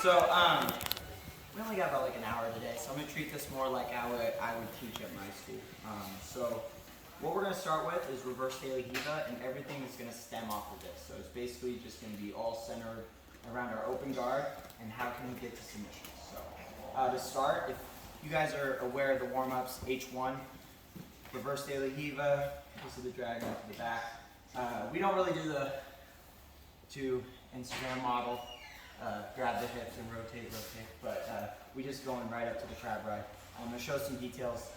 So, we only got about like an hour today, so I'm gonna treat this more like I would teach at my school. So, what we're gonna start with is reverse daily hiva, and everything is gonna stem off of this. So it's basically just gonna be all centered around our open guard and how can we get to submission. So, to start, if you guys are aware of the warm-ups, H1, reverse daily hiva, this is the dragon to the back. We don't really do the Instagram model, grab the hips and rotate, but we just going right up to the crab ride. I'm going to show some details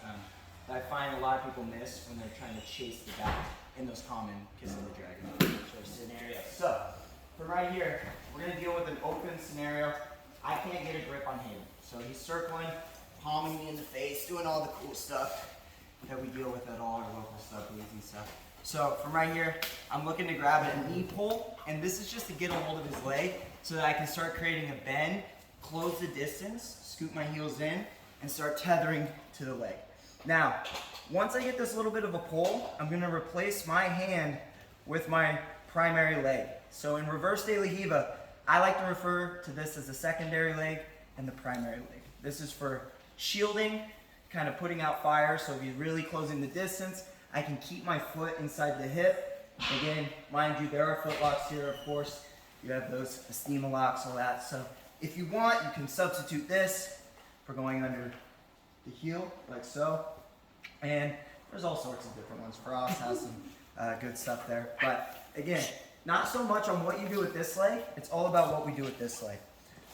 that I find a lot of people miss when they're trying to chase the back in those common kiss of the dragon scenarios. So, from right here, we're going to deal with an open scenario. I can't get a grip on him. So he's circling, palming me in the face, doing all the cool stuff that we deal with at all our local subways and stuff. So from right here, I'm looking to grab a knee pull, and this is just to get a hold of his leg so that I can start creating a bend, close the distance, scoop my heels in, and start tethering to the leg. Now, once I get this little bit of a pull, I'm gonna replace my hand with my primary leg. So in reverse daily hiva, I like to refer to this as the secondary leg and the primary leg. This is for shielding, kind of putting out fire, so if you're really closing the distance, I can keep my foot inside the hip. Again, mind you, there are foot locks here, of course. You have those Estima locks, all that. So if you want, you can substitute this for going under the heel, like so. And there's all sorts of different ones. Frost has some good stuff there. But again, not so much on what you do with this leg, it's all about what we do with this leg.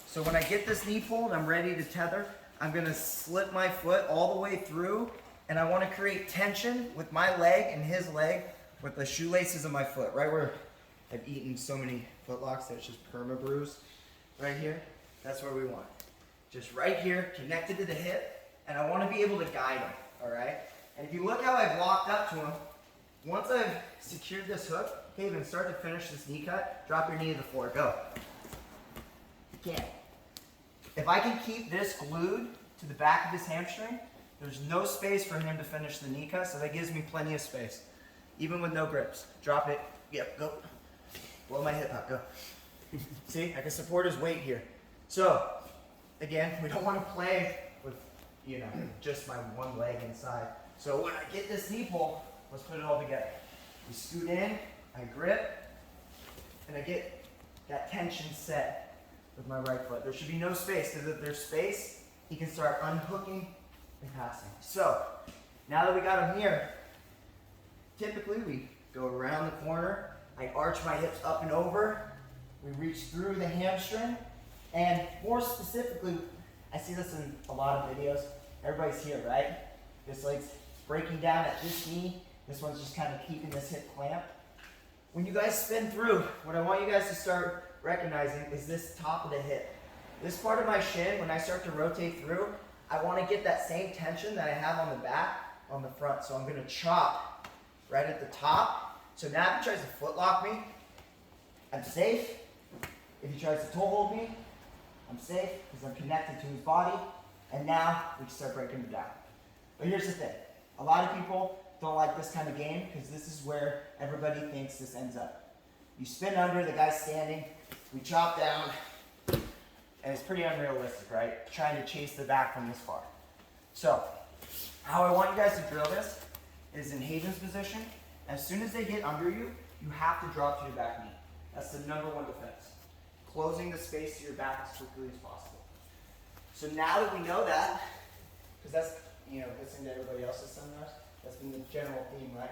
So when I get this knee pulled, I'm ready to tether. I'm gonna slip my foot all the way through, and I wanna create tension with my leg and his leg with the shoelaces of my foot, right where I've eaten so many foot locks that it's just perma bruise. Right here, that's where we want. Just right here, connected to the hip, and I wanna be able to guide him, all right? And if you look how I've locked up to him, once I've secured this hook, Haven, start to finish this knee cut, drop your knee to the floor, go. You can't. If I can keep this glued to the back of his hamstring, there's no space for him to finish the knee cut, so that gives me plenty of space, even with no grips. Drop it, yep, go. Blow my hip out, go. See, I can support his weight here. So, again, we don't want to play with, just my one leg inside. So when I get this knee pull, let's put it all together. We scoot in, I grip, and I get that tension set with my right foot. There should be no space, because if there's space, he can start unhooking and passing. So, now that we got him here, typically we go around the corner, I arch my hips up and over, we reach through the hamstring, and more specifically, I see this in a lot of videos, everybody's here, right? This leg's breaking down at this knee, this one's just kind of keeping this hip clamped. When you guys spin through, what I want you guys to start recognizing is this top of the hip. This part of my shin, when I start to rotate through, I want to get that same tension that I have on the back, on the front. So I'm going to chop right at the top. So now if he tries to foot lock me, I'm safe. If he tries to toe hold me, I'm safe because I'm connected to his body. And now we can start breaking him down. But here's the thing. A lot of people don't like this kind of game because this is where everybody thinks this ends up. You spin under, the guy's standing, we chop down, and it's pretty unrealistic, right? Trying to chase the back from this far. So, how I want you guys to drill this is in Haven's position. As soon as they get under you, you have to drop to your back knee. That's the #1 defense. Closing the space to your back as quickly as possible. So now that we know that, because that's, listening to everybody else's seminars, that's been the general theme, right?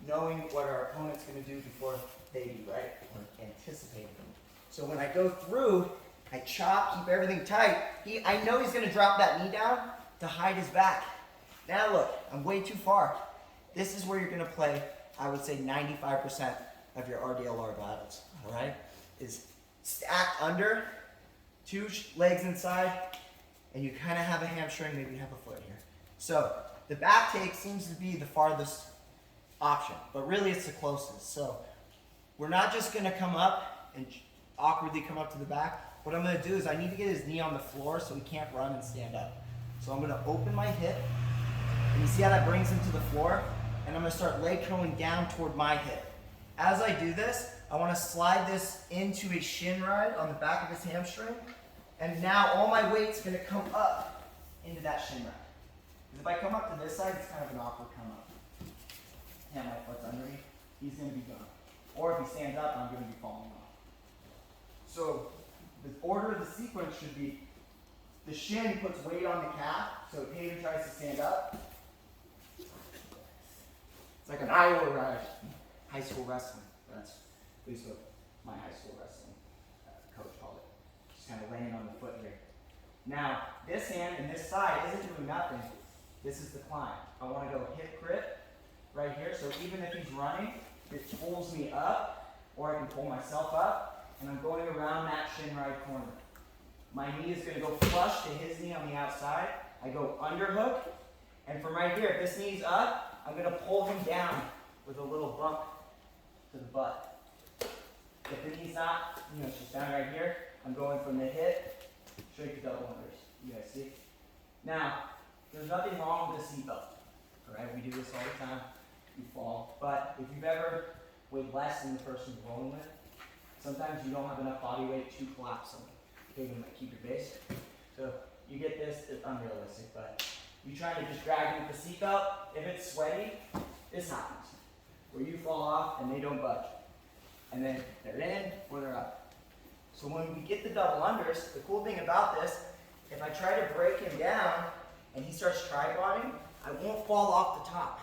Knowing what our opponent's going to do before they do, right? Or anticipating them. So when I go through, I chop, keep everything tight. I know he's going to drop that knee down to hide his back. Now look, I'm way too far. This is where you're going to play, I would say 95% of your RDLR battles, all right? Is stacked under, two legs inside, and you kind of have a hamstring, maybe you have a foot here. So the back take seems to be the farthest option, but really it's the closest. So we're not just going to come up and awkwardly come up to the back. What I'm going to do is I need to get his knee on the floor so he can't run and stand up. So I'm going to open my hip, and you see how that brings him to the floor? And I'm going to start leg curling down toward my hip. As I do this, I want to slide this into a shin ride on the back of his hamstring, And now all my weight's gonna come up into that shin rack. Because if I come up to this side, it's kind of an awkward come up. And my foot's underneath, he's gonna be gone. Or if he stands up, I'm gonna be falling off. So the order of the sequence should be the shin puts weight on the calf, so Hayden tries to stand up. It's like an Iowa ride, high school wrestling. That's at least what my high school wrestling coach called it. Just kind of laying on the foot here. Now, this hand and this side isn't doing nothing. This is the climb. I want to go hip grip right here. So even if he's running, it pulls me up, or I can pull myself up, and I'm going around that shin right corner. My knee is going to go flush to his knee on the outside. I go underhook, and from right here, if this knee's up, I'm going to pull him down with a little bump to the butt. If the knee's not, it's just down right here, I'm going from the hip straight to double unders. You guys see? Now, there's nothing wrong with the seatbelt. All right, we do this all the time. You fall. But if you've ever weighed less than the person you're rolling with, sometimes you don't have enough body weight to collapse someone. Okay, you might keep your base. So you get this, it's unrealistic, but you try to just drag him with the seatbelt. If it's sweaty, this happens. Where you fall off and they don't budge. And then they're in or they're up. So when we get the double unders, the cool thing about this, if I try to break him down and he starts tripoding, I won't fall off the top.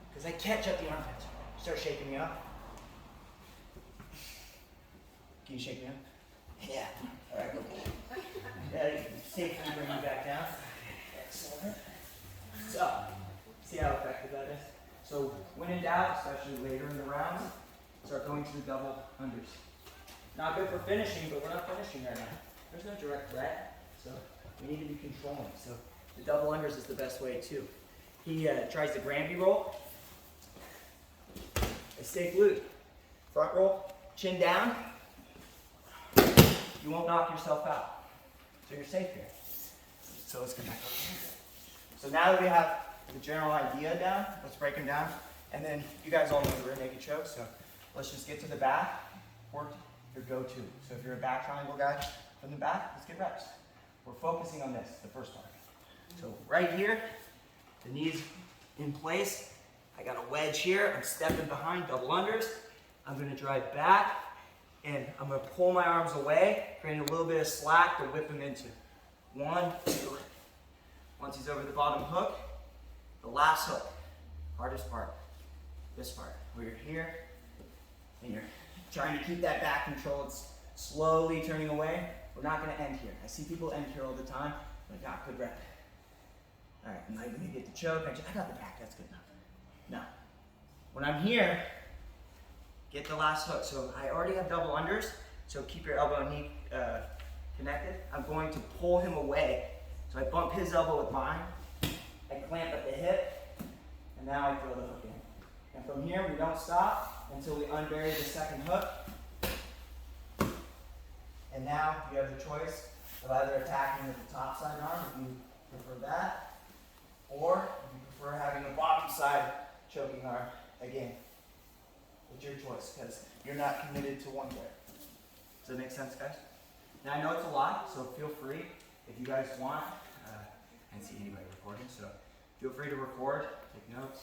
Because I catch up the armpits. Start shaking me up. Can you shake me up? Yeah. All right, go. Yeah, safely bring you back down. Excellent. So, see how effective that is? So, when in doubt, especially later in the rounds, start going to the double unders. Not good for finishing, but we're not finishing right now. There's no direct threat, so we need to be controlling. So, the double unders is the best way too. He tries the Granby roll. I stay glued. Front roll, chin down. You won't knock yourself out. So you're safe here. So let's get back over here. So now that we have the general idea down, let's break them down. And then you guys all know the rear naked choke, so let's just get to the back. Work your go-to. So if you're a back triangle guy from the back, let's get reps. We're focusing on this, the first part. So right here, the knees in place. I got a wedge here. I'm stepping behind, double unders. I'm going to drive back, and I'm going to pull my arms away, creating a little bit of slack to whip him into. 1, 2. Once he's over the bottom hook, the last hook, hardest part, this part, where you're here, and you're trying to keep that back control. It's slowly turning away. We're not going to end here. I see people end here all the time. Like, ah, good rep. All right, I'm not going to get the choke. I got the back. That's good enough. No. When I'm here, get the last hook. So I already have double unders, so keep your elbow and knee connected. I'm going to pull him away. So I bump his elbow with mine. I clamp at the hip, and now I throw the hook in. And from here, we don't stop until we unbury the second hook. And now you have the choice of either attacking with the top side arm, if you prefer that, or if you prefer having the bottom side choking arm. Again, it's your choice because you're not committed to one there. Does that make sense, guys? Now I know it's a lot, so feel free if you guys want. I didn't see anybody recording, so feel free to record, take notes.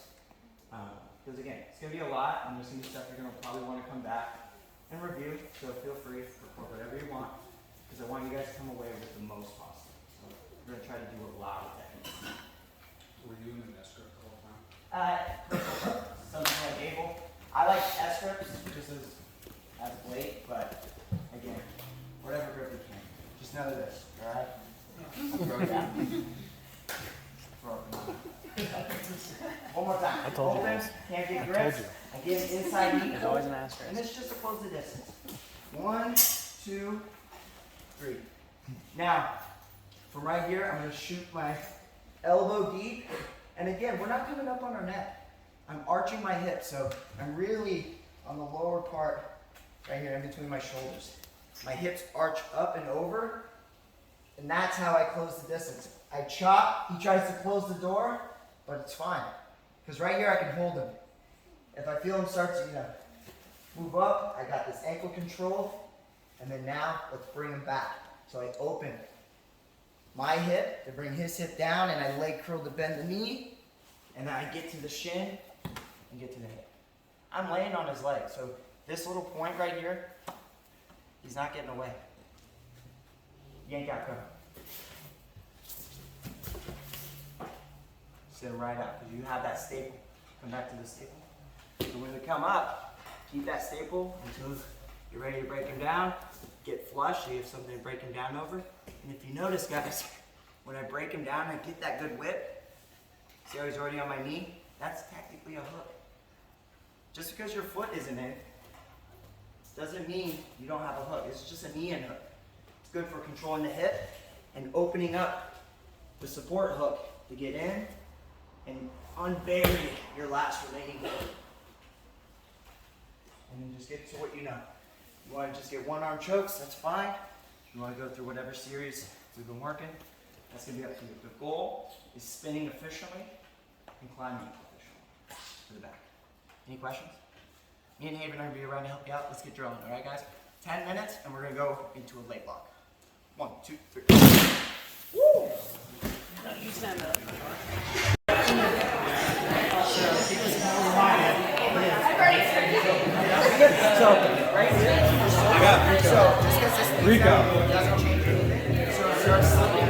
Because again, it's going to be a lot, and there's some stuff you're going to probably want to come back and review. So feel free to record whatever you want, because I want you guys to come away with the most possible. So we're going to try to do a lot of techniques. Were you in an S-grip the whole time? Something like Abel. I like S-grips just as late, but again, whatever grip you can. Just know this, alright? I'll throw it down. Throw it down. One more time. I told you. Open, can't get grips. Again, inside knee. There's always an asterisk. And this just to close the distance. 1, 2, 3. Now, from right here, I'm going to shoot my elbow deep. And again, we're not coming up on our neck. I'm arching my hips, so I'm really on the lower part right here in between my shoulders. My hips arch up and over, and that's how I close the distance. I chop, he tries to close the door, but it's fine. Because right here I can hold him. If I feel him start to move up, I got this ankle control, and then now let's bring him back. So I open my hip to bring his hip down, and I leg curl to bend the knee, and then I get to the shin and get to the hip. I'm laying on his leg, so this little point right here, he's not getting away. Yank out, go. Sit right out, because you have that staple. Come back to the staple. So when we come up, keep that staple until you're ready to break him down. Get flush, so you have something to break him down over. And if you notice, guys, when I break him down, I get that good whip. See how he's already on my knee? That's technically a hook. Just because your foot isn't in, doesn't mean you don't have a hook. It's just a knee in hook. It's good for controlling the hip and opening up the support hook to get in and unbury your last remaining hook. And then just get to what you know. You want to just get one arm chokes, that's fine. If you want to go through whatever series we've been working, that's going to be up to you. The goal is spinning efficiently and climbing efficiently to the back. Any questions? Me and Haven are going to be around to help you out. Let's get drilling, all right, guys? 10 minutes, and we're going to go into a leg lock. 1, 2, 3. Woo! No, you stand up. So, right here. I got Rico. So, just because this thing's Rico. down, it doesn't change anything. So, it starts slipping.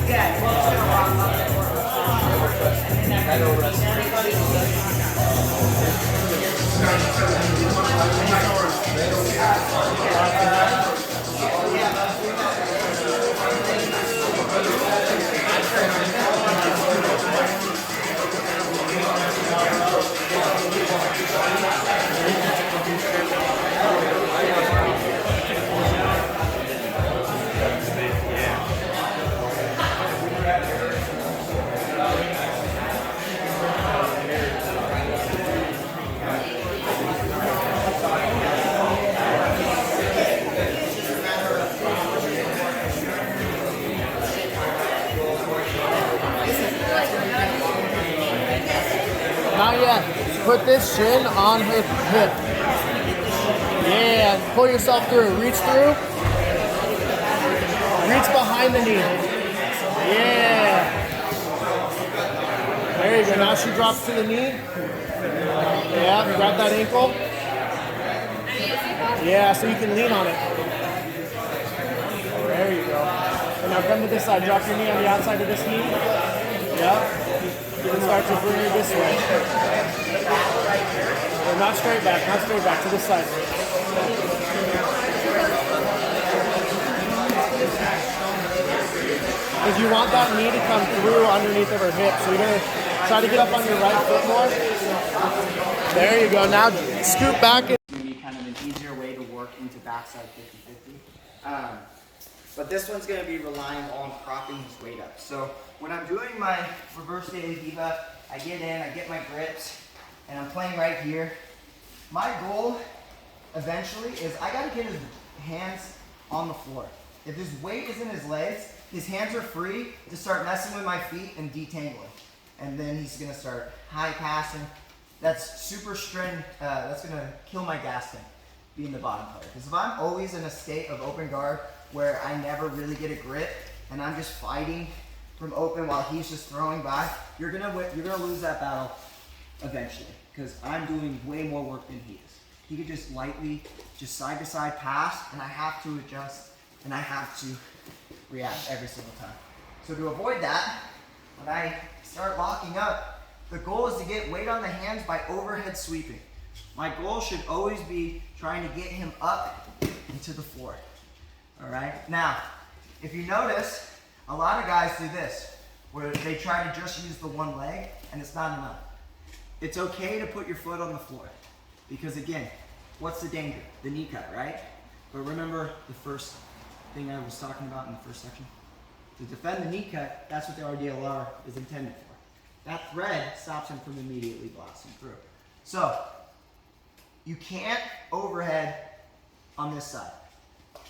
Yeah, well, it's going to rock up and work. And Not yet. Put this shin on her hip. Yeah, pull yourself through. Reach through. Reach behind the knee. Yeah. There you go. Now she drops to the knee. Yeah, grab that ankle. Yeah, so you can lean on it. There you go. And now come to this side. Drop your knee on the outside of this knee. Yeah. And start to bring her this way. No, not straight back, to this side. Because you want that knee to come through underneath of her hip. So you're going to try to get up on your right foot more. There you go. Now scoot back. It's going to be kind of an easier way to work into backside 50-50. But this one's going to be relying on propping his weight up. So when I'm doing my reverse daily diva, I get in, I get my grips, and I'm playing right here. My goal eventually is I got to get his hands on the floor. If his weight is in his legs, his hands are free to start messing with my feet and detangling. And then he's going to start high passing. That's super strain, that's going to kill my gas tank, being the bottom player. Because if I'm always in a state of open guard where I never really get a grip and I'm just fighting from open while he's just throwing by, you're gonna lose that battle eventually. Because I'm doing way more work than he is. He could just lightly, just side to side pass, and I have to adjust and I have to react every single time. So to avoid that, when I start locking up, the goal is to get weight on the hands by overhead sweeping. My goal should always be trying to get him up into the floor. All right. Now, if you notice, a lot of guys do this, where they try to just use the one leg, and it's not enough. It's okay to put your foot on the floor, because again, what's the danger? The knee cut, right? But remember the first thing I was talking about in the first section? To defend the knee cut, that's what the RDLR is intended for. That thread stops him from immediately blasting through. So, you can't overhead on this side.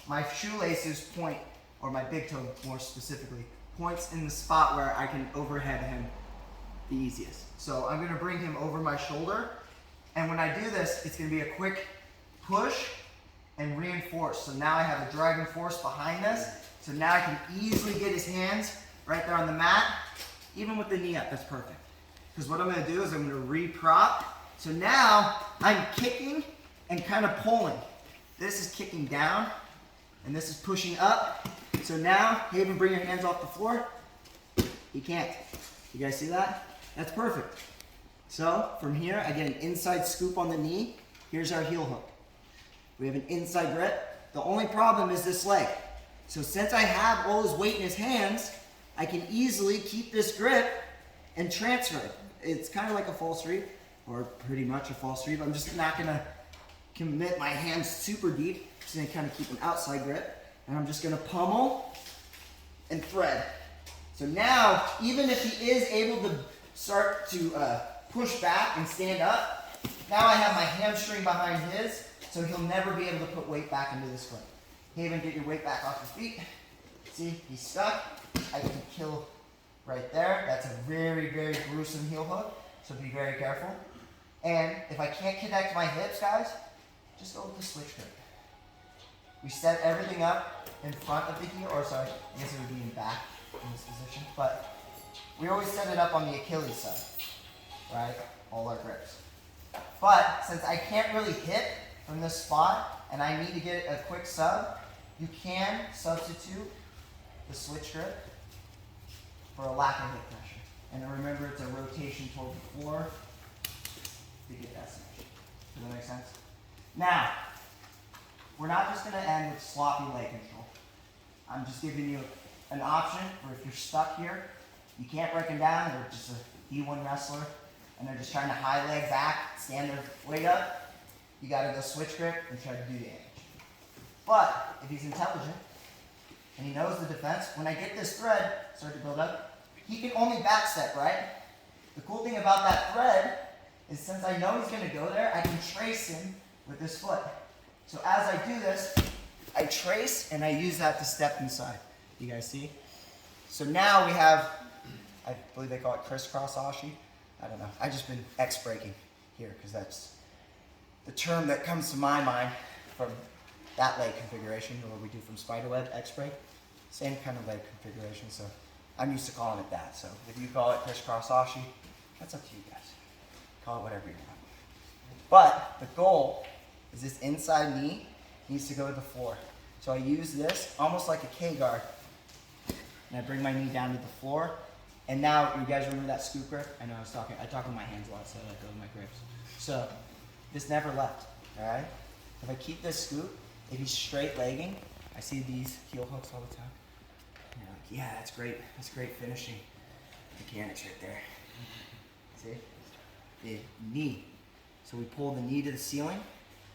My shoelaces point, or my big toe more specifically, points in the spot where I can overhead him the easiest. So I'm gonna bring him over my shoulder And when I do this, it's going to be a quick push and reinforce. So now I have a driving force behind this. So now I can easily get his hands right there on the mat. Even with the knee up, that's perfect. Because what I'm going to do is I'm going to re-prop. So now I'm kicking and kind of pulling. This is kicking down and this is pushing up. So now, Haven, bring your hands off the floor. He can't. You guys see that? That's perfect. So from here, I get an inside scoop on the knee. Here's our heel hook. We have an inside grip. The only problem is this leg. So since I have all his weight in his hands, I can easily keep this grip and transfer it. It's kind of like a false sweep, or pretty much a false sweep. I'm just not gonna commit my hands super deep. Just gonna kind of keep an outside grip. And I'm just gonna pummel and thread. So now, even if he is able to start to push back and stand up, now I have my hamstring behind his, so he'll never be able to put weight back into this foot. Haven, get your weight back off your feet. See, he's stuck. I can kill right there. That's a very, very gruesome heel hook, so be very careful. And if I can't connect my hips, guys, just go with the switch grip. We set everything up in front of the heel, or sorry, I guess it would be in back in this position, but we always set it up on the Achilles side, right? All our grips. But since I can't really hit from this spot and I need to get a quick sub, you can substitute the switch grip for a lack of hip pressure. And remember, it's a rotation toward the floor to get that switch. Does that make sense? Now, we're not just going to end with sloppy leg control. I'm just giving you an option where if you're stuck here, you can't break them down, they're just a D1 wrestler, and they're just trying to high leg back, stand their weight up, you got to go switch grip and try to do damage. But if he's intelligent and he knows the defense, when I get this thread start to build up, he can only back step, right? The cool thing about that thread is since I know he's going to go there, I can trace him with this foot. So as I do this, I trace and I use that to step inside. You guys see? So now we have, I believe they call it crisscross ashi. I don't know. I've just been X breaking here because that's the term that comes to my mind from that leg configuration, or what we do from spiderweb, X break. Same kind of leg configuration, so I'm used to calling it that. So if you call it crisscross ashi, that's up to you guys. Call it whatever you want. But the goal is this inside knee needs to go to the floor. So I use this almost like a K-guard, and I bring my knee down to the floor. And now, you guys remember that scoop grip? I know I talk with my hands a lot, so I let go of my grips. So this never left, all right? If I keep this scoop, if he's straight legging, I see these heel hooks all the time. And you're like, yeah, that's great finishing mechanics right there. See? The knee. So we pull the knee to the ceiling.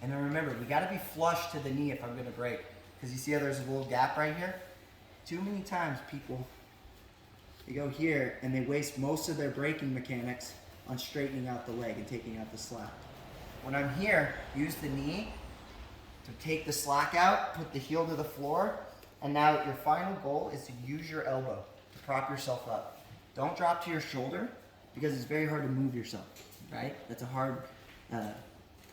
And then remember, we gotta be flush to the knee if I'm gonna break. Because you see how there's a little gap right here? Too many times people, they go here and they waste most of their braking mechanics on straightening out the leg and taking out the slack. When I'm here, use the knee to take the slack out, put the heel to the floor, and now your final goal is to use your elbow to prop yourself up. Don't drop to your shoulder because it's very hard to move yourself, right? That's a hard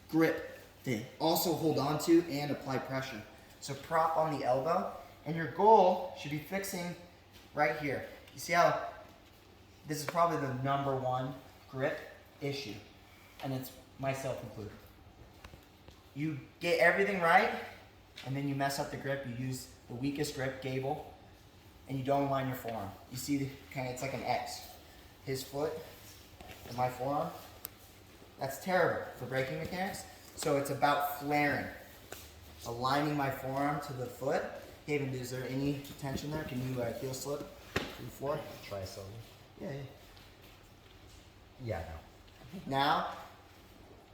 grip to also hold on to and apply pressure. So prop on the elbow, and your goal should be fixing right here. You see how this is probably the #1 grip issue, and it's myself included. You get everything right, and then you mess up the grip. You use the weakest grip, gable, and you don't align your forearm. You see, it's like an X. His foot and my forearm. That's terrible for braking mechanics. So it's about flaring, aligning my forearm to the foot. Haven, is there any tension there? Can you heel slip to the floor? Try slowly. Yeah. Yeah, no. Now,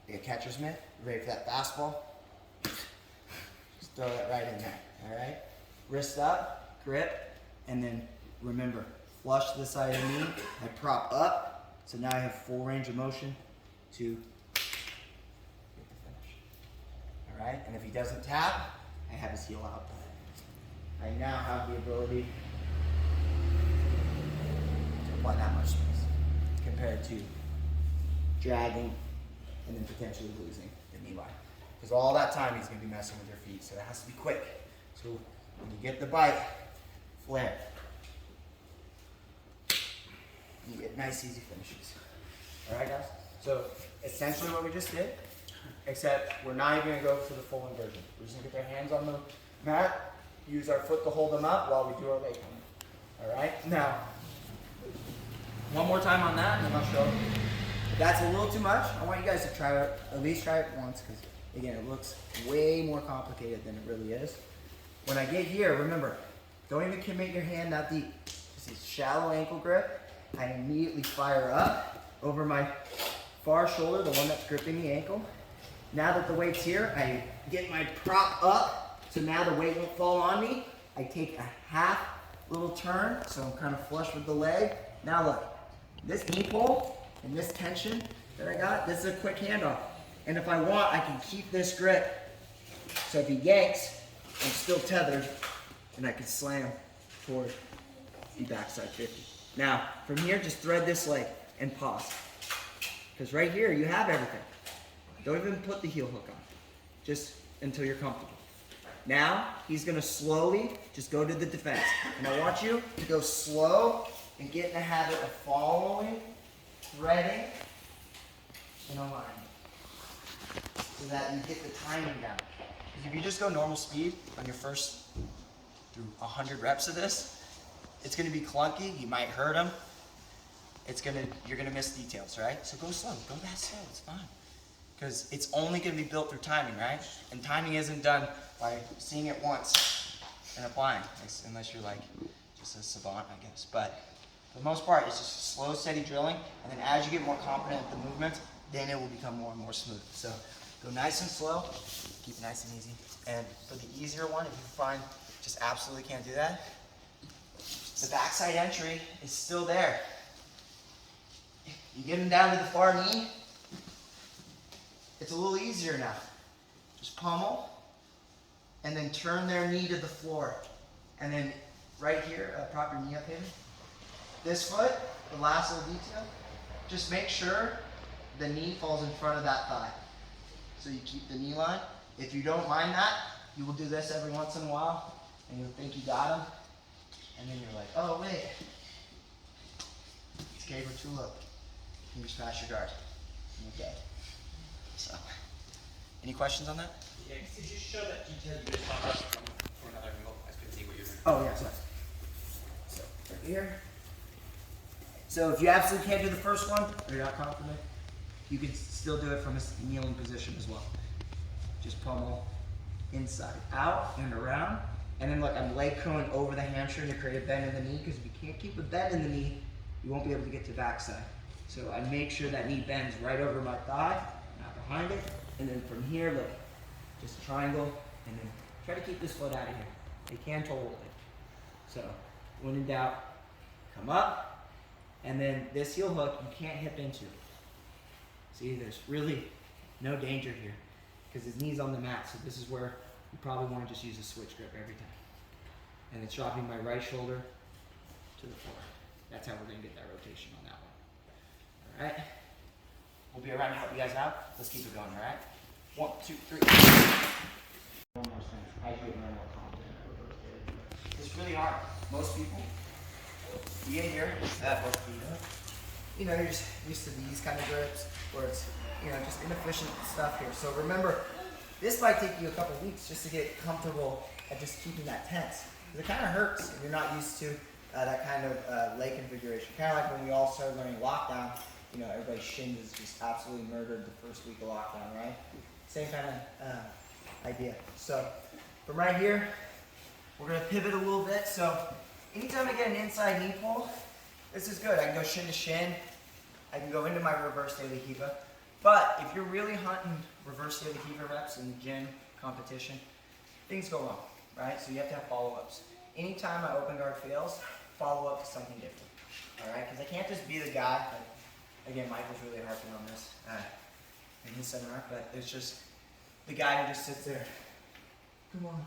you got catcher's mitt, ready for that fastball. Just throw that right in there, all right? Wrist up, grip, and then remember, flush to the side of the knee. I prop up, so now I have full range of motion to get the finish. All right, and if he doesn't tap, I have his heel out. I now have the ability to apply that much space compared to dragging and then potentially losing the knee line. Because all that time he's going to be messing with your feet, so it has to be quick. So when you get the bite, flare. You get nice, easy finishes. All right, guys? So essentially what we just did, except we're not even going to go to the full inversion. We're just going to get our hands on the mat, use our foot to hold them up while we do our leg coming. All right? Now, one more time on that, and then I'll show you. If that's a little too much, I want you guys to try it, at least try it once, because again, it looks way more complicated than it really is. When I get here, remember, don't even commit your hand that deep. Just a shallow ankle grip. I immediately fire up over my far shoulder, the one that's gripping the ankle. Now that the weight's here, I get my prop up, so now the weight won't fall on me. I take a half little turn, so I'm kind of flush with the leg. Now look, this knee pull and this tension that I got, this is a quick handoff. And if I want, I can keep this grip. So if he yanks, I'm still tethered, and I can slam toward the backside 50. Now, from here, just thread this leg and pause. Because right here, you have everything. Don't even put the heel hook on, just until you're comfortable. Now, he's gonna slowly just go to the defense. And I want you to go slow and get in the habit of following, threading, and aligning. So that you get the timing down. Because if you just go normal speed on your first through 100 reps of this, it's gonna be clunky, you might hurt him. You're gonna miss details, right? So go slow, go that slow, it's fine. Because it's only gonna be built through timing, right? And timing isn't done by seeing it once and applying, unless you're like just a savant, I guess. But for the most part, it's just slow, steady drilling, and then as you get more confident at the movement, then it will become more and more smooth. So go nice and slow, keep it nice and easy. And for the easier one, if you find just absolutely can't do that, the backside entry is still there. You get them down to the far knee, it's a little easier now. Just pummel, and then turn their knee to the floor. And then right here, prop your knee up here. This foot, the last little detail, just make sure the knee falls in front of that thigh. So you keep the knee line. If you don't mind that, you will do this every once in a while, and you'll think you got him, and then you're like, oh wait, it's okay, we're too low. You just pass your guard, and you're dead. So, any questions on that? Yeah, could you show that detail you just talked about from another angle? I could see what you're doing. Oh yeah, sorry. So right here. So if you absolutely can't do the first one, or you're not confident, you can still do it from a kneeling position as well. Just pummel inside, out, and around. And then look, I'm leg curling over the hamstring to create a bend in the knee, because if you can't keep a bend in the knee, you won't be able to get to backside. So I make sure that knee bends right over my thigh, not behind it. And then from here, look, just triangle, and then try to keep this foot out of here. You can hold it. So when in doubt, come up, and then this heel hook, you can't hip into. See, there's really no danger here, because his knee's on the mat, so this is where you probably want to just use a switch grip every time. And it's dropping my right shoulder to the floor. That's how we're going to get that rotation on that one. All right? We'll be around to help you guys out. Let's keep it going, all right? 1, 2, 3. One more thing. I do it more confident. It's really hard. Most people, you get here, that both feet up. You know, you're just used to these kind of grips, where it's, you know, just inefficient stuff here. So remember, this might take you a couple weeks just to get comfortable at just keeping that tense. Because it kind of hurts if you're not used to that kind of leg configuration. Kind of like when we all started learning lockdown, you know, everybody's shin was just absolutely murdered the first week of lockdown, right? Same kind of idea. So from right here, we're going to pivot a little bit. So anytime I get an inside knee pull, this is good. I can go shin to shin. I can go into my reverse daily Hiva. But if you're really hunting reverse daily Hiva reps in the gym competition, things go wrong, right? So you have to have follow-ups. Anytime my open guard fails, follow up to something different, all right? Because I can't just be the guy, like, again, Michael's really harping on this in his seminar, but it's just the guy who just sits there, come on.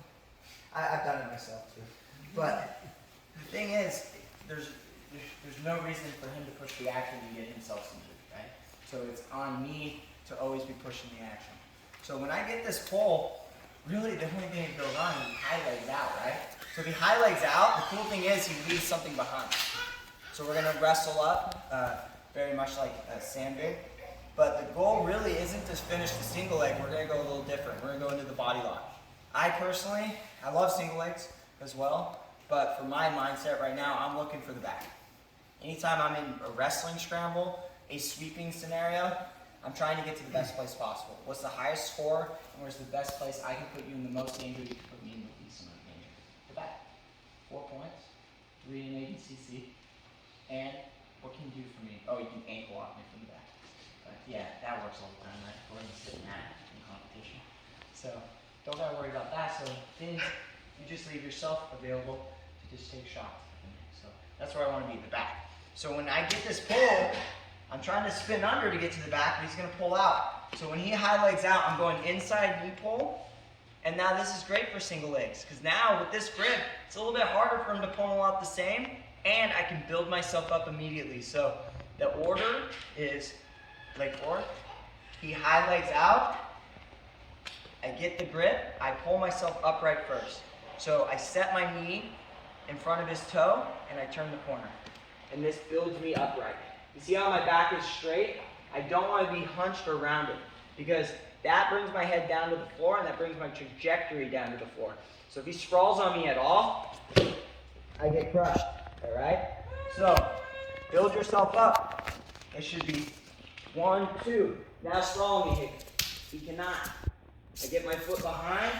I've done it myself too. But the thing is, there's no reason for him to push the action to get himself injured, right? So it's on me to always be pushing the action. So when I get this pull, really the only thing that goes on is he high legs out, right? So if he high legs out, the cool thing is he leaves something behind. So we're gonna wrestle up, very much like a sandbag. But the goal really isn't to finish the single leg. We're gonna go a little different. We're gonna go into the body lock. I personally, I love single legs as well, but for my mindset right now, I'm looking for the back. Anytime I'm in a wrestling scramble, a sweeping scenario, I'm trying to get to the best place possible. What's the highest score, and where's the best place I can put you in the most danger you can put me in the least amount of danger? The back. 4 points, 3 in ADCC, and what can you do for me? Oh, you can ankle lock me from the back. But yeah, that works all the time, right? We're gonna sit in that in competition. So don't gotta worry about that. So then you just leave yourself available to just take shots. So that's where I want to be, the back. So when I get this pull, I'm trying to spin under to get to the back, but he's going to pull out. So when he high legs out, I'm going inside knee pull. And now this is great for single legs, because now with this grip, it's a little bit harder for him to pull out the same, and I can build myself up immediately. So the order is leg forward, he high legs out, I get the grip, I pull myself upright first. So I set my knee in front of his toe, and I turn the corner. And this builds me upright. You see how my back is straight? I don't want to be hunched or rounded, because that brings my head down to the floor, and that brings my trajectory down to the floor. So if he sprawls on me at all, I get crushed, all right? So build yourself up. It should be 1, 2. Now sprawl me here. He cannot. I get my foot behind,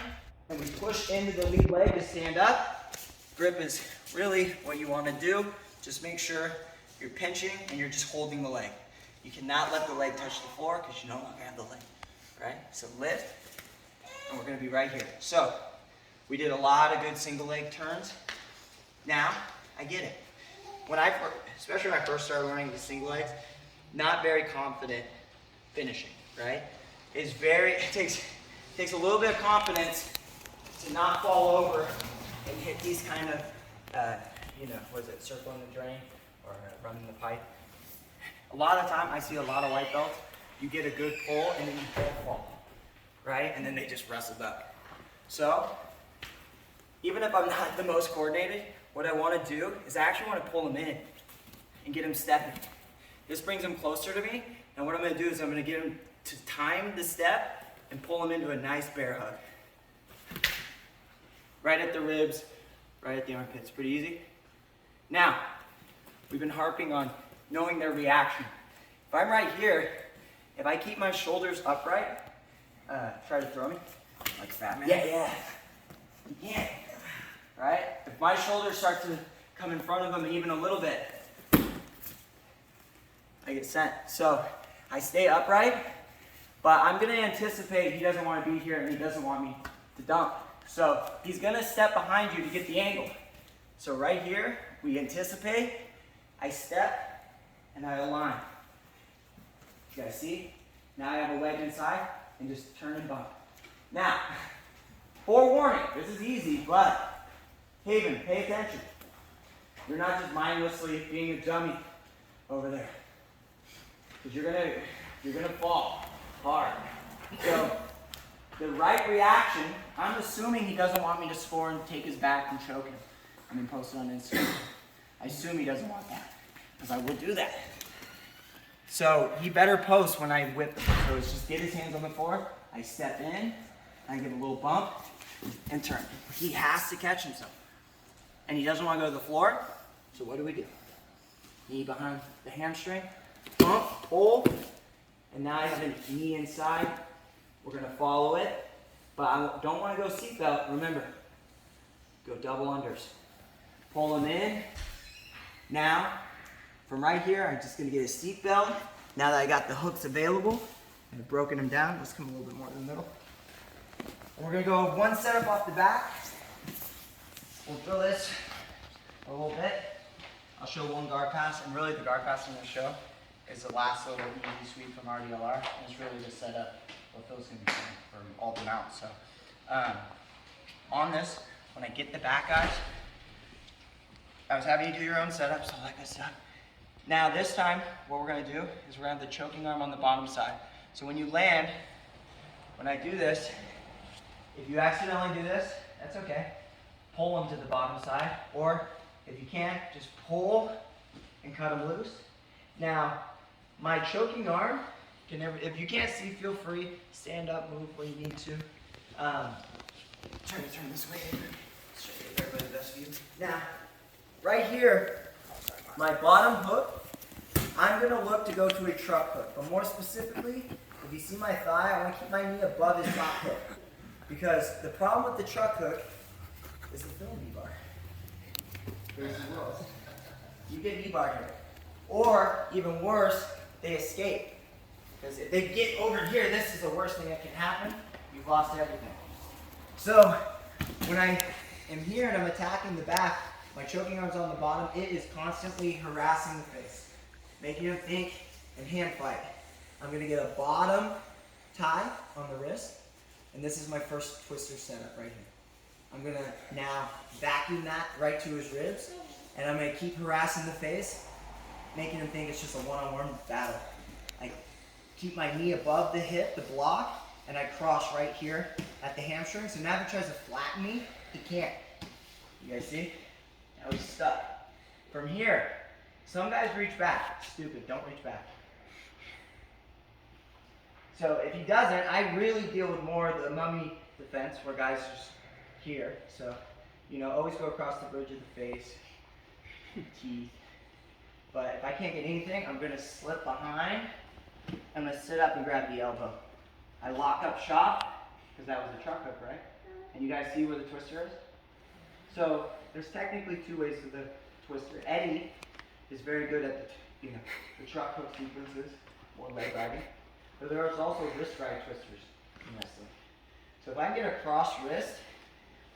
and we push into the lead leg to stand up. Grip is really what you want to do. Just make sure you're pinching and you're just holding the leg. You cannot let the leg touch the floor because you no longer have the leg, right? So lift, and we're gonna be right here. So we did a lot of good single leg turns. Now, I get it. Especially when I first started learning the single legs, not very confident finishing, right? It takes a little bit of confidence to not fall over and hit these kind of, what is it, circling the drain or running the pipe. A lot of time, I see a lot of white belts, you get a good pull and then you both fall, right? And then they just wrestle up. So, even if I'm not the most coordinated, what I want to do is I actually want to pull him in and get him stepping. This brings him closer to me, and what I'm going to do is I'm going to get him to time the step and pull him into a nice bear hug. Right at the ribs, right at the armpits. Pretty easy. Now, we've been harping on knowing their reaction. If I'm right here, if I keep my shoulders upright, try to throw me. Like a fat man? Yeah. Yeah. Right? If my shoulders start to come in front of him even a little bit, I get sent. So I stay upright, but I'm going to anticipate he doesn't want to be here and he doesn't want me to dump. So he's going to step behind you to get the angle. So right here, we anticipate, I step, and I align. You guys see? Now I have a leg inside, and just turn and bump. Now, forewarning, this is easy, but Haven, pay attention. You're not just mindlessly being a dummy over there. Because you're gonna fall hard. So the right reaction, I'm assuming he doesn't want me to score and take his back and choke him. I mean, post it on Instagram. I assume he doesn't want that, because I will do that. So he better post when I whip him. So it's just get his hands on the floor, I step in, I give a little bump, and turn. He has to catch himself. And he doesn't want to go to the floor, so what do? Knee behind the hamstring, bump, pull, and now I have a knee inside. We're gonna follow it, but I don't want to go seatbelt. Remember, go double unders. Pull him in. Now, from right here, I'm just gonna get a seatbelt. Now that I got the hooks available, and I've broken them down, let's come a little bit more in the middle. And we're gonna go one setup off the back. We'll drill this a little bit. I'll show one guard pass, and really the guard pass I'm gonna show is the last little easy sweep from RDLR, and it's really to set up what Phil's gonna be doing for all the mounts. So, on this, when I get the back guys, I was having you do your own setup, so like I said. Now this time, what we're gonna do is we're gonna have the choking arm on the bottom side. So when you land, when I do this, if you accidentally do this, that's okay. Pull them to the bottom side, or if you can't, just pull and cut them loose. Now, my choking arm can never, if you can't see, feel free, stand up, move when you need to. Turn this way, show you everybody the best view. Now, right here, my bottom hook, I'm gonna look to go to a truck hook, but more specifically, if you see my thigh, I wanna keep my knee above his top hook. Because the problem with the truck hook is the film knee-bar. Crazy world. You get knee-bar here. Or, even worse, they escape. Because if they get over here, this is the worst thing that can happen. You've lost everything. So, when I am here and I'm attacking the back, my choking arm's on the bottom, it is constantly harassing the face. Making him think and hand fight. I'm going to get a bottom tie on the wrist. And this is my first twister setup right here. I'm going to now vacuum that right to his ribs. And I'm going to keep harassing the face, making him think it's just a one-on-one battle. I keep my knee above the hip, the block, and I cross right here at the hamstring. So now if he tries to flatten me, he can't. You guys see? Now he's stuck. From here, some guys reach back. Stupid, don't reach back. So if he doesn't, I really deal with more of the mummy defense where guys are just here. So, you know, always go across the bridge of the face, teeth. But if I can't get anything, I'm going to slip behind. I'm going to sit up and grab the elbow. I lock up shop, because that was a truck hook, right? And you guys see where the twister is? So there's technically two ways to the twister. Eddie is very good at the truck hook sequences, or leg riding. But there's also wrist ride twisters in wrestling. So if I can get a cross wrist,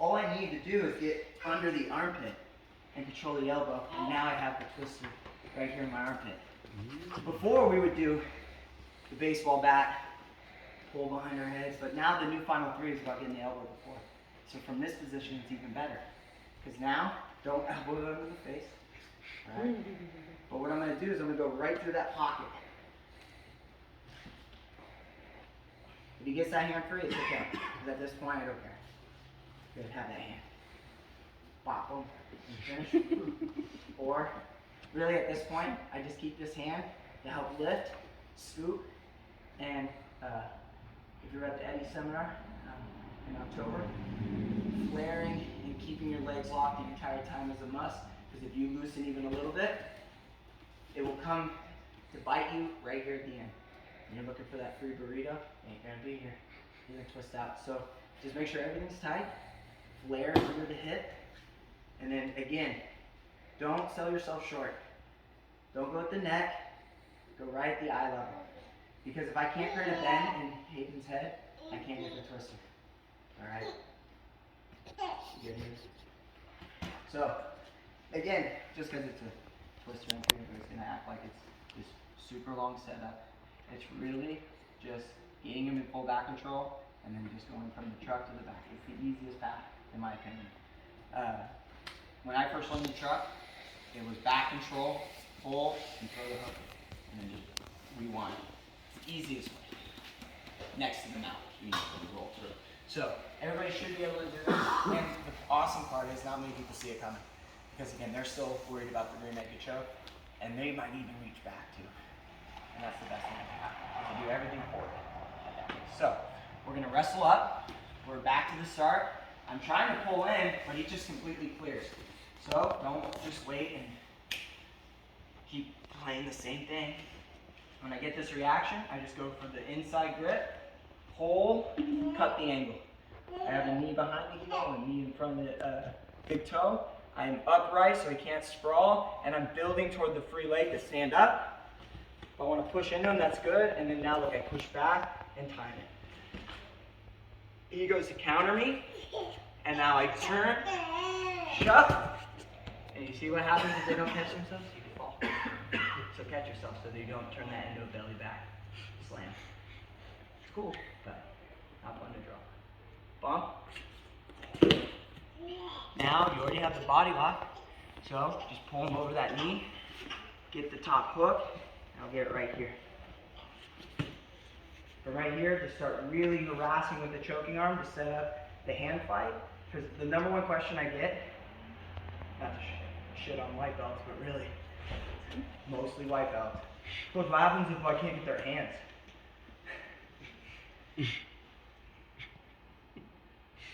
all I need to do is get under the armpit and control the elbow, and now I have the twister right here in my armpit. Before we would do the baseball bat, pull behind our heads, but now the new Final 3 is about getting the elbow before. So from this position, it's even better. Because now, don't elbow it under the face. Right? But what I'm going to do is I'm going to go right through that pocket. If he gets that hand free, it's okay. Because at this point, I don't care. Good, have that hand. Bop, boom, and finish. Or, really at this point, I just keep this hand to help lift, scoop, and if you're at the Eddie seminar in October, flaring and keeping your legs locked the entire time is a must, because if you loosen even a little bit, it will come to bite you right here at the end. And you're looking for that free burrito, ain't gonna be here. You're gonna twist out. So just make sure everything's tight, flare under the hip, and then again, don't sell yourself short. Don't go at the neck, go right at the eye level. Because if I can't create a bend in Hayden's head, I can't get the twister. Alright? You get it? So, again, just because it's a twister and it's going to act like it's this super long setup, it's really just getting him in full back control and then just going from the truck to the back. It's the easiest path, in my opinion. When I first learned the truck, it was back control, pull, and throw the hook, and then just rewind. Easiest way. Next to the mouth, you need to roll through. So everybody should be able to do this. And the awesome part is not many people see it coming. Because again, they're still worried about the rear naked choke, and they might even reach back too. And that's the best thing that can happen. You do everything forward. So we're gonna wrestle up. We're back to the start. I'm trying to pull in, but he just completely clears. So don't just wait and keep playing the same thing. When I get this reaction, I just go for the inside grip, pull, cut the angle. I have a knee behind the heel and a knee in front of the big toe. I am upright so he can't sprawl, and I'm building toward the free leg to stand up. If I want to push into him, that's good. And then now look, I push back and time it. He goes to counter me, and now I turn, shove, and you see what happens if they don't catch themselves? You can fall. So catch yourself so that you don't turn that into a belly back slam. It's cool, but not fun to draw. Bump. Now you already have the body lock, so just pull him over that knee, get the top hook, and I'll get it right here. From right here, just start really harassing with the choking arm to set up the hand fight. Because the number one question I get, not to shit on white belts, but really, mostly white belts. Coach, what happens if I can't get their hands?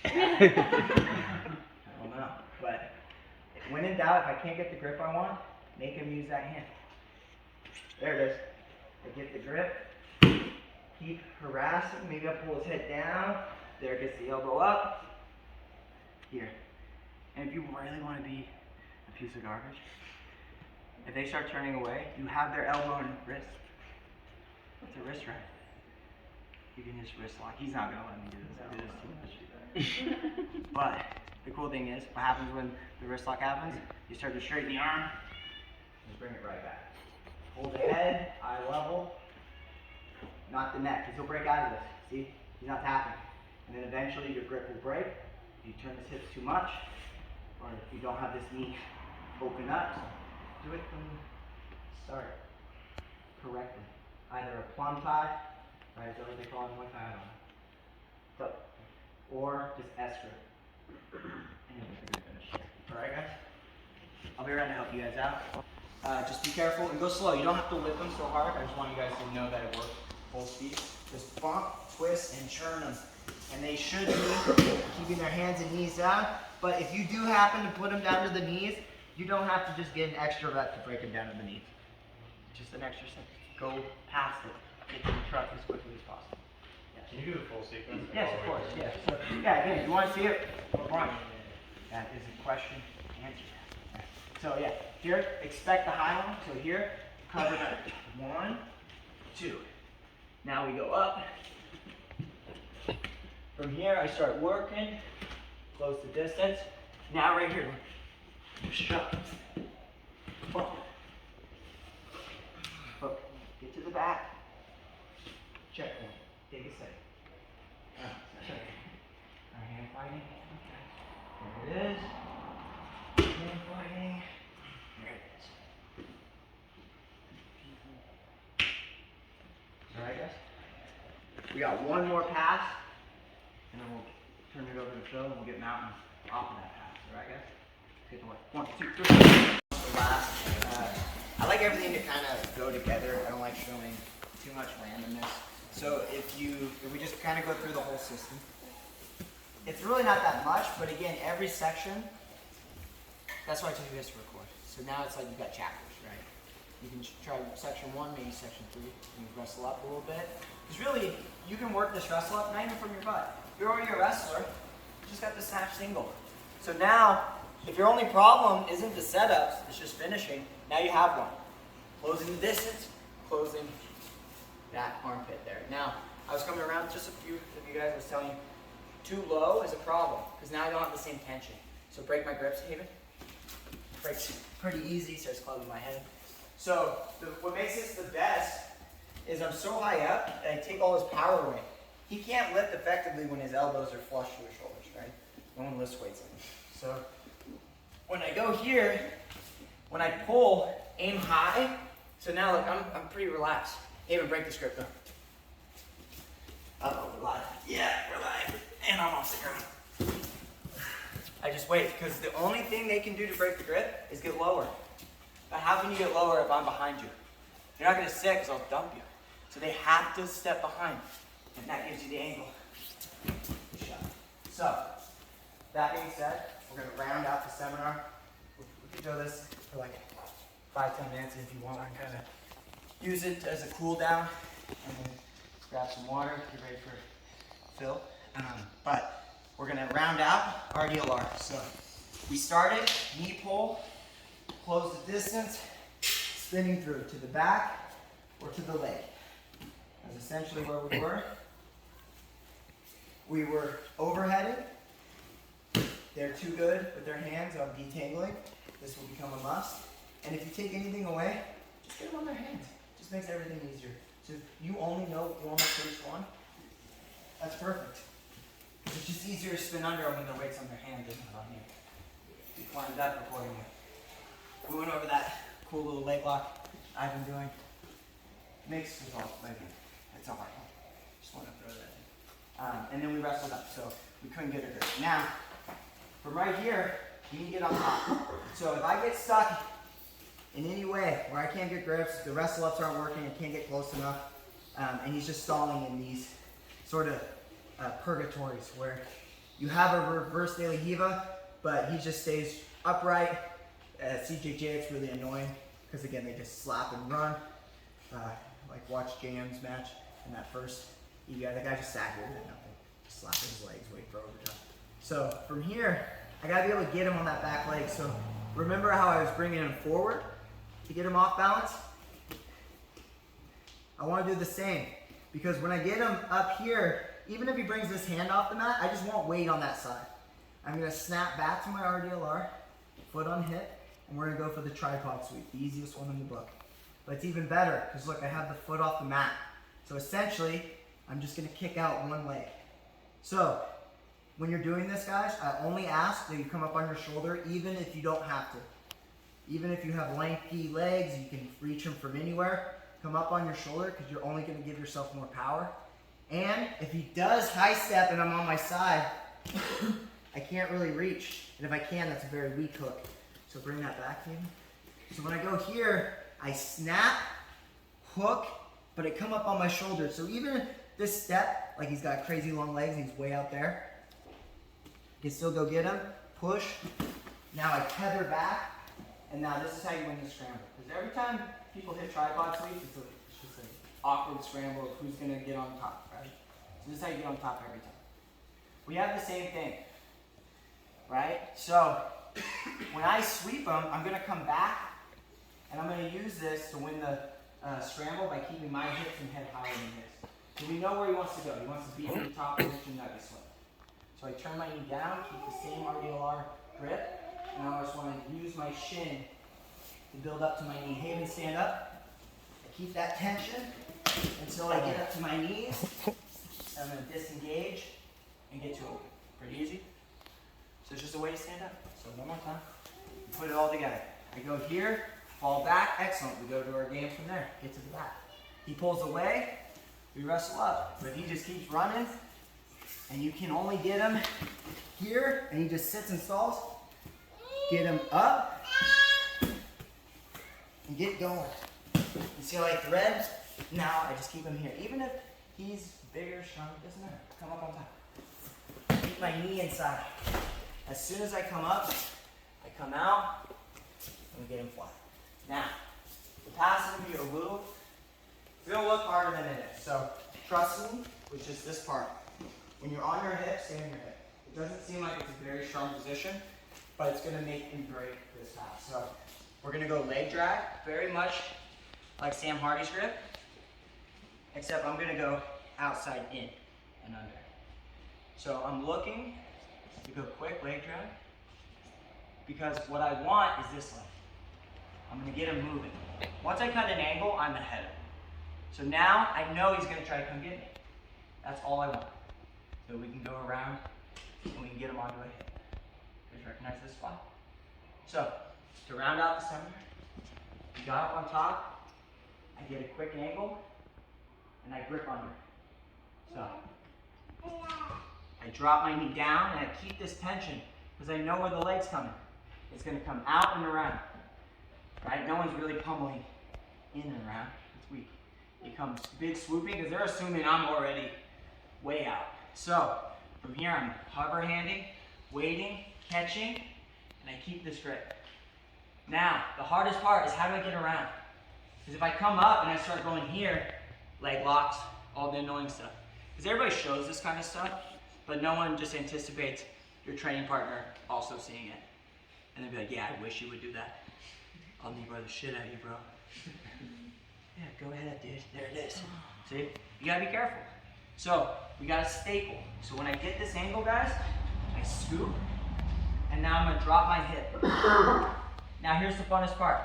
I don't know, but when in doubt, if I can't get the grip I want, make him use that hand. There it is. I get the grip, keep harassing, maybe I pull his head down, there gets the elbow up, here. And if you really want to be a piece of garbage, if they start turning away, you have their elbow and wrist. What's a wrist right? You can just wrist lock. He's not going to let me do this. I do this too much. But the cool thing is, what happens when the wrist lock happens? You start to straighten the arm, and bring it right back. Hold the head, eye level, not the neck, because he'll break out of this. See? He's not tapping. And then eventually your grip will break. If you turn his hips too much, or if you don't have this knee open up, do it from the start correctly. Either a plum tie, right? Is that what they call it? What tie? I don't know. So, or just S grip. And you'll get the grip finish. Alright, guys? I'll be around to help you guys out. Just be careful and go slow. You don't have to whip them so hard. I just want you guys to know that it works full speed. Just bump, twist, and churn them. And they should be keeping their hands and knees down. But if you do happen to put them down to the knees, you don't have to just get an extra rep to break them down to the knees. Just an extra second. Go past it. Get to the truck as quickly as possible. Yeah. Can you do the full sequence? Yes, of course. Yeah. So, yeah, again, if you want to see it, we're fine. That is a question answered. Yeah. So, yeah, here, expect the high one. So, here, cover that. 1, 2. Now we go up. From here, I start working. Close the distance. Now, right here, shut. Bump. Bump. Get to the back. Check one. Take a second. Our hand fighting. There it is. Hand fighting. There it is. Alright, guys? We got one more pass, and then we'll turn it over to Phil, and we'll get Mountain off of that pass. Alright, guys? Get the way. 1, 2, 3. The last. I like everything to kind of go together. I don't like showing too much randomness. So if we just kind of go through the whole system, it's really not that much, but again, every section, that's why I took you guys to record. So now it's like you've got chapters, right? You can try section 1, maybe section 3, and wrestle up a little bit. Because really, you can work this wrestle up, not even from your butt. If you're already a wrestler, you just got the snatch single. So now, if your only problem isn't the setups, it's just finishing, now you have one. Closing the distance, closing that armpit there. Now, I was coming around, just a few of you guys was telling you, too low is a problem, because now I don't have the same tension. So break my grips, Haven. Breaks pretty easy, starts clubbing my head. So, what makes this the best is I'm so high up that I take all his power away. He can't lift effectively when his elbows are flush to his shoulders, right? No one lifts weights in him. So, when I go here, when I pull, aim high, so now look, I'm pretty relaxed. Even break this grip though. Uh-oh, we're live. Yeah, we're live. And I'm off the ground. I just wait, because the only thing they can do to break the grip is get lower. But how can you get lower if I'm behind you? You're not going to sit because I'll dump you. So they have to step behind. And that gives you the angle. So, that being said, we're going to round out the seminar. We can do this for like 5-10 minutes if you want. I can kind of use it as a cool down. And then grab some water, get ready for Phil. But we're going to round out our DLR. So we started, knee pull, close the distance, spinning through to the back or to the leg. That's essentially where we were. We were overheaded. They're too good with their hands on detangling. This will become a must. And if you take anything away, just get them on their hands. Just makes everything easier. So if you only know warm-up for each one, that's perfect. It's just easier to spin under them when their weight's on their hand than on you. You climbed that accordingly. We went over that cool little leg lock I've been doing. Mixed results, maybe. It's all right. Just want to throw that in. And then we wrestled up, so we couldn't get it. Now, from right here, you can get on top. So if I get stuck in any way where I can't get grips, the wrestle ups aren't working, I can't get close enough, and he's just stalling in these sort of purgatories where you have a reverse De La Hiva, but he just stays upright. CJJ, it's really annoying because again, they just slap and run. Like watch JM's match in that first EBI, the guy just sat here and did nothing. Just slapping his legs, wait for overtime. So from here, I gotta be able to get him on that back leg. So remember how I was bringing him forward to get him off balance? I wanna do the same because when I get him up here, even if he brings this hand off the mat, I just want weight on that side. I'm gonna snap back to my RDLR, foot on hip, and we're gonna go for the tripod sweep, the easiest one in the book. But it's even better because look, I have the foot off the mat. So essentially, I'm just gonna kick out one leg. So when you're doing this, guys, I only ask that you come up on your shoulder, even if you don't have to. Even if you have lengthy legs, you can reach them from anywhere. Come up on your shoulder because you're only gonna give yourself more power. And if he does high step and I'm on my side, I can't really reach. And if I can, that's a very weak hook. So bring that back in. So when I go here, I snap, hook, but it come up on my shoulder. So even this step, like he's got crazy long legs and he's way out there, you can still go get him, push. Now I tether back, and now this is how you win the scramble. Because every time people hit tripod sweeps, it's just an awkward scramble of who's gonna get on top, right? So this is how you get on top every time. We have the same thing, right? So when I sweep him, I'm gonna come back, and I'm going to use this to win the scramble by keeping my hips and head higher than his. So we know where he wants to go. He wants to be in the top position that we swing. So I turn my knee down, keep the same RDLR grip, and I just want to use my shin to build up to my knee. Haven, stand up. I keep that tension until I get up to my knees. I'm going to disengage and get to it. Pretty easy. So it's just a way to stand up. So one more time. Put it all together. I go here. Fall back, excellent. We go to our game from there. Get to the back. He pulls away, we wrestle up. But he just keeps running, and you can only get him here, and he just sits and stalls. Get him up, and get going. You see how I thread? Now I just keep him here. Even if he's bigger, stronger, doesn't matter. Come up on top. Keep my knee inside. As soon as I come up, I come out, and we get him flat. Now, the pass is going to be a little, it's going to look harder than it is. So, trust me, which is this part. When you're on your hip, stay on your hip. It doesn't seem like it's a very strong position, but it's going to make you break this pass. So, we're going to go leg drag, very much like Sam Hardy's grip, except I'm going to go outside in and under. So, I'm looking to go quick leg drag, because what I want is this leg. I'm going to get him moving. Once I cut an angle, I'm ahead of him. So now I know he's going to try to come get me. That's all I want. So we can go around and we can get him onto a hip. You guys recognize this spot? So to round out the center, you got up on top, I get a quick angle, and I grip under. So I drop my knee down and I keep this tension because I know where the leg's coming. It's going to come out and around. Right? No one's really pummeling in and around. It's weak. It comes big swooping because they're assuming I'm already way out. So from here I'm hover handing, waiting, catching, and I keep this grip. Now the hardest part is how do I get around? Because if I come up and I start going here, leg locks, all the annoying stuff. Because everybody shows this kind of stuff, but no one just anticipates your training partner also seeing it. And they'll be like, yeah, I wish you would do that. I'll knee-bar the shit out of you, bro. Yeah, go ahead, dude. There it is. See? You gotta be careful. So, we got a staple. So when I get this angle, guys, I scoop, and now I'm gonna drop my hip. Now here's the funnest part.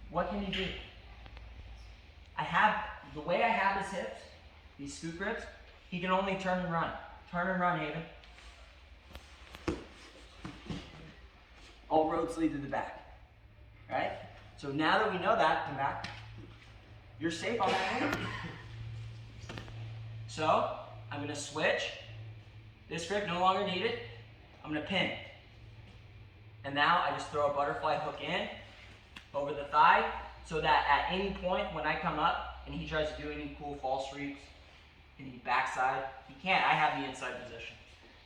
What can you do? The way I have his hips, these scoop grips, he can only turn and run. Turn and run, Haven. All roads lead to the back. Right? So now that we know that, come back. You're safe on that hand. So I'm gonna switch. This grip no longer needed. I'm gonna pin. And now I just throw a butterfly hook in over the thigh so that at any point when I come up and he tries to do any cool false sweeps, any backside, he can't. I have the inside position.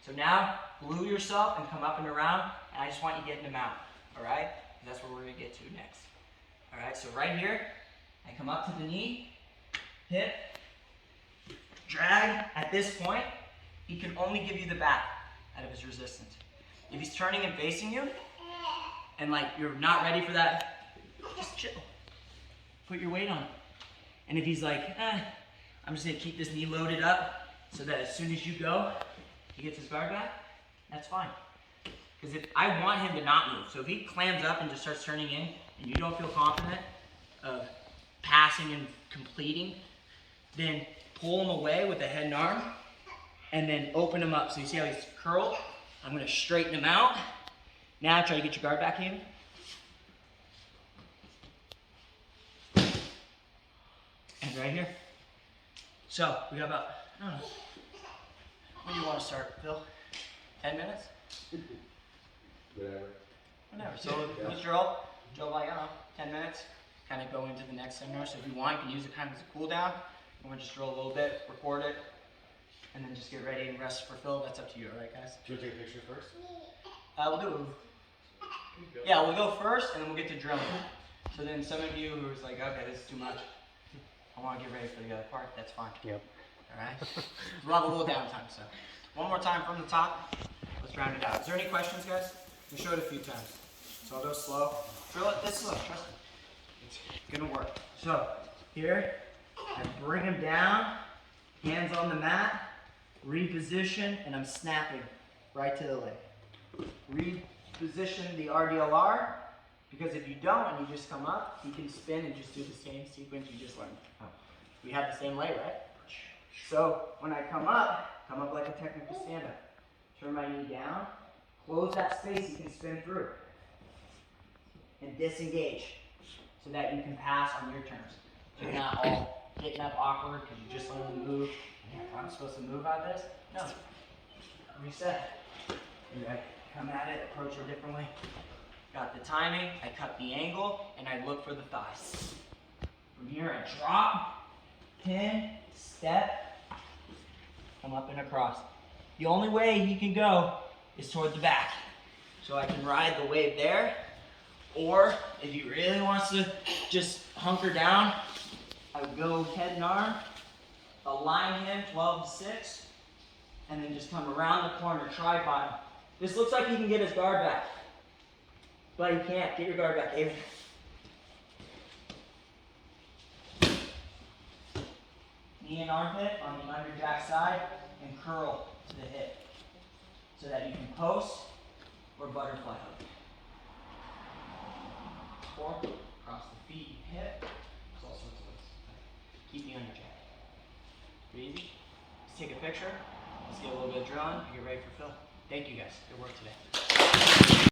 So now glue yourself and come up and around, and I just want you getting them out, all right? That's where we're gonna get to next. All right, so right here, I come up to the knee, hip, drag. At this point, he can only give you the back out of his resistance. If he's turning and facing you, and like you're not ready for that, just chill. Put your weight on it. And if he's like, I'm just gonna keep this knee loaded up so that as soon as you go, he gets his guard back, that's fine. Because if I want him to not move, so if he clams up and just starts turning in, and you don't feel confident of passing and completing, then pull him away with the head and arm, and then open him up. So you see how he's curled? I'm gonna straighten him out. Now try to get your guard back in. And right here. So we got about, I don't know, when do you want to start, Phil? 10 minutes? Whatever. So let's drill like, I don't know, 10 minutes. Kind of go into the next seminar. So if you want, you can use it kind of as a cool down. You want to just drill a little bit, record it, and then just get ready and rest for Phil. That's up to you, all right, guys? Do you want to take a picture first? We'll do it. Yeah, we'll go first, and then we'll get to drilling. So then some of you who's like, okay, this is too much. I want to get ready for the other part. That's fine. Yep. All right. We'll have a little downtime. So one more time from the top. Let's round it out. Is there any questions, guys? We showed it a few times. So I'll go slow. Drill it this slow. Trust me. It's gonna work. So here, I bring him down, hands on the mat, reposition, and I'm snapping right to the leg. Reposition the RDLR, because if you don't and you just come up, you can spin and just do the same sequence you just learned. We have the same leg, right? So when I come up like a technical stand-up. Turn my knee down, close that space you can spin through, and disengage so that you can pass on your terms. So you're not all getting up awkward because you just learned to move. I'm supposed to move out of this? No. Reset. And I come at it, approach it differently. Got the timing, I cut the angle, and I look for the thighs. From here I drop, pin, step, come up and across. The only way he can go is toward the back. So I can ride the wave there, or if he really wants to just hunker down, I would go head and arm, align him 12-6, and then just come around the corner, tripod him. This looks like he can get his guard back, but he can't. Get your guard back, David. Knee and armpit on the under jack side, and curl to the hip so that you can post or butterfly hook. Or cross the feet, hip. There's all sorts of ways. Keep the under jack. Easy. Let's take a picture. Let's get a little bit of drilling and get ready for Phil. Thank you guys. Good work today.